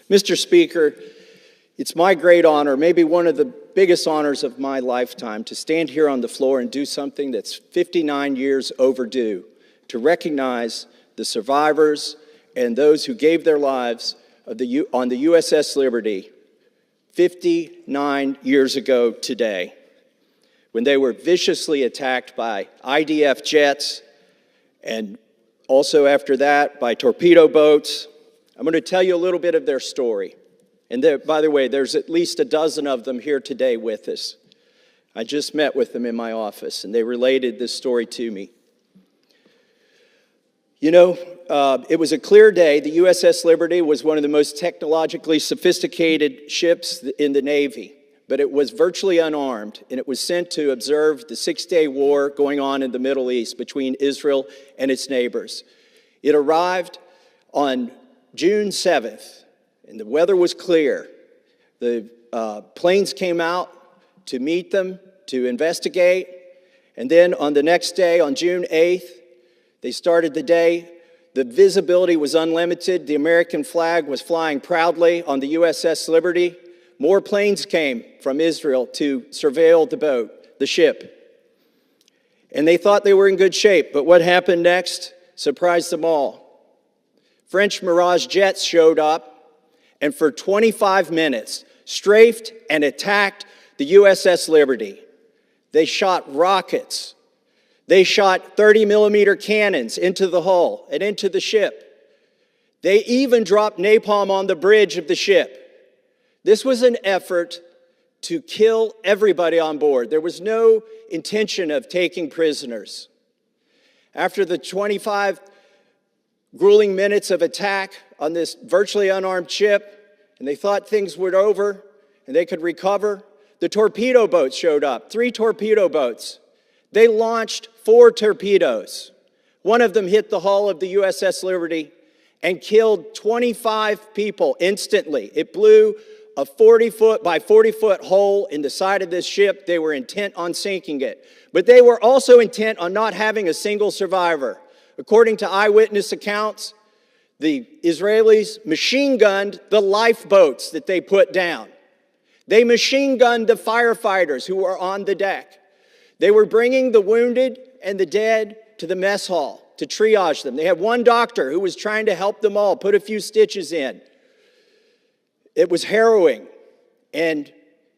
Mr. Speaker, it's my great honor, maybe one of the biggest honors of my lifetime, to stand here on the floor and do something that's 59 years overdue, to recognize the survivors and those who gave their lives on the USS Liberty 59 years ago today, when they were viciously attacked by IDF jets and also after that by torpedo boats. I'm going to tell you a little bit of their story. And there, by the way, there's at least a dozen of them here today with us. I just met with them in my office, and they related this story to me. You know, it was a clear day. The USS Liberty was one of the most technologically sophisticated ships in the Navy, but it was virtually unarmed, and it was sent to observe the six-day war going on in the Middle East between Israel and its neighbors. It arrived on June 7th, and the weather was clear. The planes came out to meet them, to investigate, and then on the next day, on June 8th, they started the day. The visibility was unlimited. The American flag was flying proudly on the USS Liberty. More planes came from Israel to surveil the ship. And they thought they were in good shape, but what happened next surprised them all. French Mirage jets showed up and for 25 minutes strafed and attacked the USS Liberty. They shot rockets. They shot 30-millimeter cannons into the hull and into the ship. They even dropped napalm on the bridge of the ship. This was an effort to kill everybody on board. There was no intention of taking prisoners. After the 25 grueling minutes of attack on this virtually unarmed ship, and they thought things were over and they could recover, the torpedo boats showed up, 3 torpedo boats. They launched 4 torpedoes. One of them hit the hull of the USS Liberty and killed 25 people instantly. It blew a 40-foot by 40-foot hole in the side of this ship. They were intent on sinking it. But they were also intent on not having a single survivor. According to eyewitness accounts, the Israelis machine-gunned the lifeboats that they put down. They machine-gunned the firefighters who were on the deck. They were bringing the wounded and the dead to the mess hall to triage them. They had one doctor who was trying to help them all, put a few stitches in. It was harrowing, and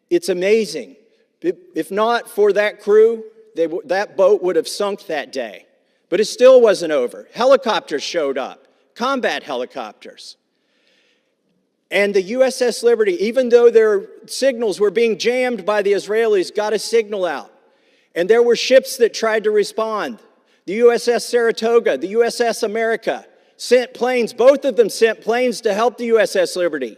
it's amazing. If not for that crew, that boat would have sunk that day. But it still wasn't over. Helicopters showed up, combat helicopters. And the USS Liberty, even though their signals were being jammed by the Israelis, got a signal out. And there were ships that tried to respond. The USS Saratoga, the USS America sent planes. Both of them sent planes to help the USS Liberty.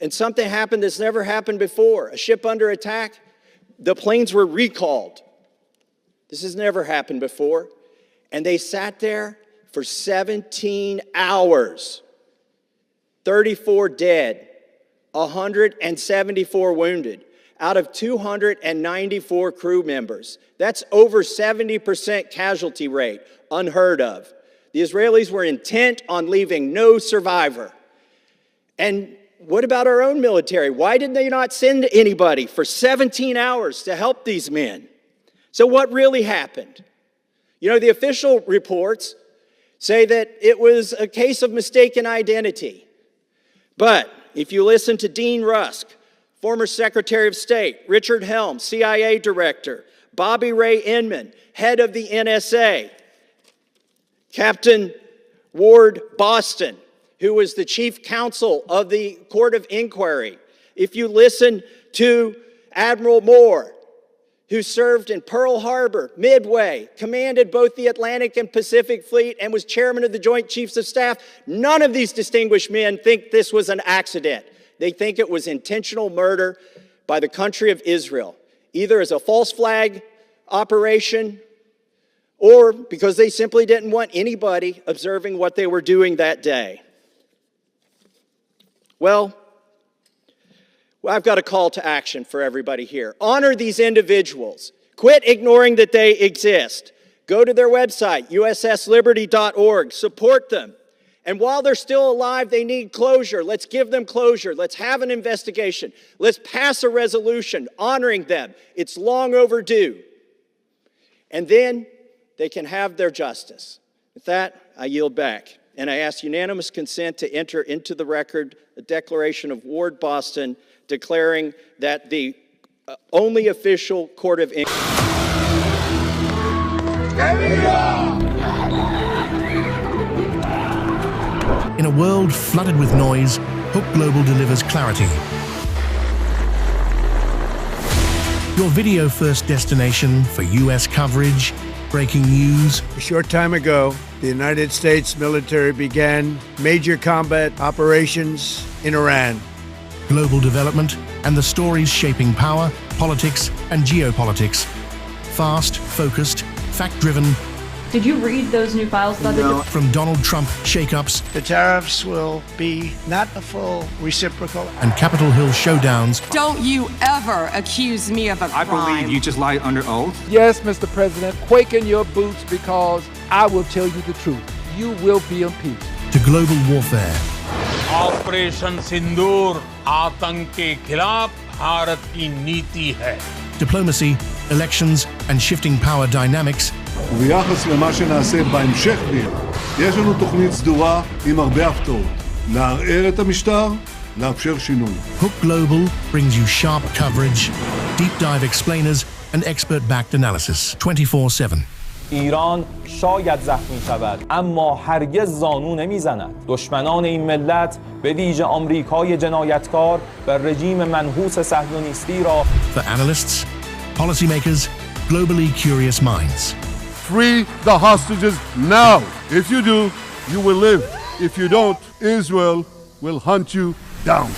And something happened that's never happened before. A ship under attack, the planes were recalled. This has never happened before. And they sat there for 17 hours. 34 dead, 174 wounded, out of 294 crew members. That's over 70% casualty rate, unheard of. The Israelis were intent on leaving no survivor. And what about our own military? Why did they not send anybody for 17 hours to help these men? So what really happened? You know, the official reports say that it was a case of mistaken identity. But if you listen to Dean Rusk, former Secretary of State, Richard Helms, CIA Director, Bobby Ray Inman, head of the NSA, Captain Ward Boston, who was the chief counsel of the Court of Inquiry. If you listen to Admiral Moore, who served in Pearl Harbor, Midway, commanded both the Atlantic and Pacific Fleet, and was chairman of the Joint Chiefs of Staff, none of these distinguished men think this was an accident. They think it was intentional murder by the country of Israel, either as a false flag operation or because they simply didn't want anybody observing what they were doing that day. Well, I've got a call to action for everybody here. Honor these individuals. Quit ignoring that they exist. Go to their website, ussliberty.org. Support them And while they're still alive, they need closure. Let's give them closure. Let's have an investigation. Let's pass a resolution honoring them. It's long overdue. And then they can have their justice. With that, I yield back. And I ask unanimous consent to enter into the record a declaration of Ward Boston declaring that the only official court of inquiry. In a world flooded with noise, Hook Global delivers clarity. Your video-first destination for U.S. coverage, breaking news. A short time ago, the United States military began major combat operations in Iran. Global development and the stories shaping power, politics, and geopolitics. Fast, focused, fact-driven. Did you read those new files? No. From Donald Trump shakeups. The tariffs will be not a full reciprocal. And Capitol Hill showdowns. Don't you ever accuse me of a crime. I believe you just lied under oath. Yes, Mr. President, quake in your boots because I will tell you the truth. You will be impeached. To global warfare. Operation Sindoor आतंक के खिलाफ भारत की नीति है. Diplomacy, elections, and shifting power dynamics. וביחס למה שנעשה בהמשך יש לנו תוכנית סדורה עם הרבה הפתעות. לערער את המשטר, לאפשר שינוי. Hook Global brings you sharp coverage, deep dive explainers, and expert-backed analysis 24/7. ایران شاید زخمی شود اما هرگز زانو نمیزند. دشمنان این ملت به ویژه آمریکای جنایتکار و رژیم منحوس صهیونیستی را For analysts, policymakers, globally curious minds. Free the hostages now. If you do, you will live. If you don't, Israel will hunt you down.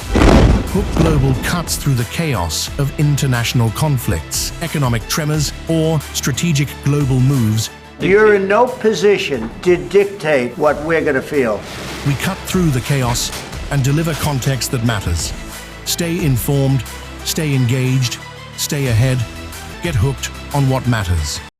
Hook Global cuts through the chaos of international conflicts, economic tremors, or strategic global moves. You're in no position to dictate what we're going to feel. We cut through the chaos and deliver context that matters. Stay informed, stay engaged, stay ahead, get hooked on what matters.